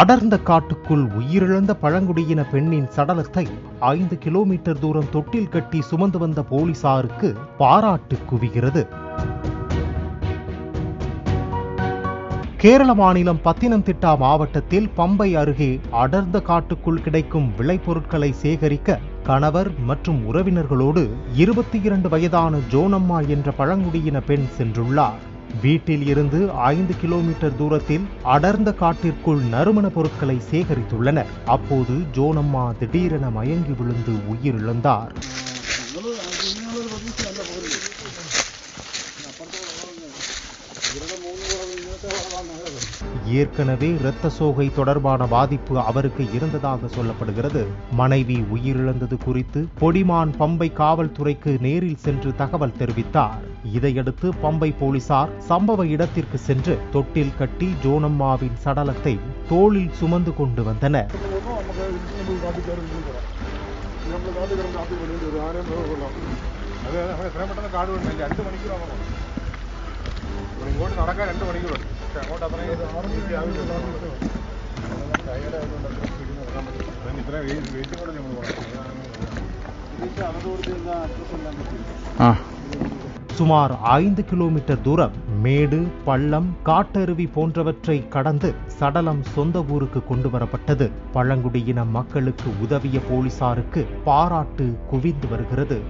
அடர்ந்த காட்டுக்குள் உயிரிழந்த பழங்குடியின பெண்ணின் சடலத்தை 5 கிலோமீட்டர் தூரம் தொட்டில் கட்டி சுமந்து வந்த போலீசாருக்கு பாராட்டு குவிகிறது. கேரள மாநிலம் பத்தினந்திட்டா மாவட்டத்தில் பம்பை அருகே அடர்ந்த காட்டுக்குள் கிடைக்கும் விளைபொருட்களை சேகரிக்க கணவர் மற்றும் உறவினர்களோடு 22 வயதான ஜோனம்மா என்ற பழங்குடியின பெண் சென்றுள்ளார். வீட்டில் இருந்து 5 கிலோமீட்டர் தூரத்தில் அடர்ந்த காட்டிற்குள் நறுமண பொருட்களை சேகரித்துள்ளனர். அப்போது ஜோனம்மா திடீரென மயங்கி விழுந்து உயிரிழந்தார். ஏற்கனவே இரத்த சோகை தொடர்பான பாதிப்பு அவருக்கு இருந்ததாக சொல்லப்படுகிறது. மனைவி உயிரிழந்தது குறித்து பொடிமான் பம்பை காவல்துறைக்கு நேரில் சென்று தகவல் தெரிவித்தார். இதையடுத்து பம்பை போலீசார் சம்பவ இடத்திற்கு சென்று தொட்டில் கட்டி ஜோனம்மாவின் சடலத்தை தோளில் சுமந்து கொண்டு வந்தனர். சுமார் 5 கிலோமீட்டர் தூரம் மேடு, பள்ளம், காட்டருவி போன்றவற்றை கடந்து சடலம் சொந்த ஊருக்கு கொண்டு வரப்பட்டது. பழங்குடியின மக்களுக்கு உதவிய போலீசாருக்கு பாராட்டு குவிந்து வருகிறது.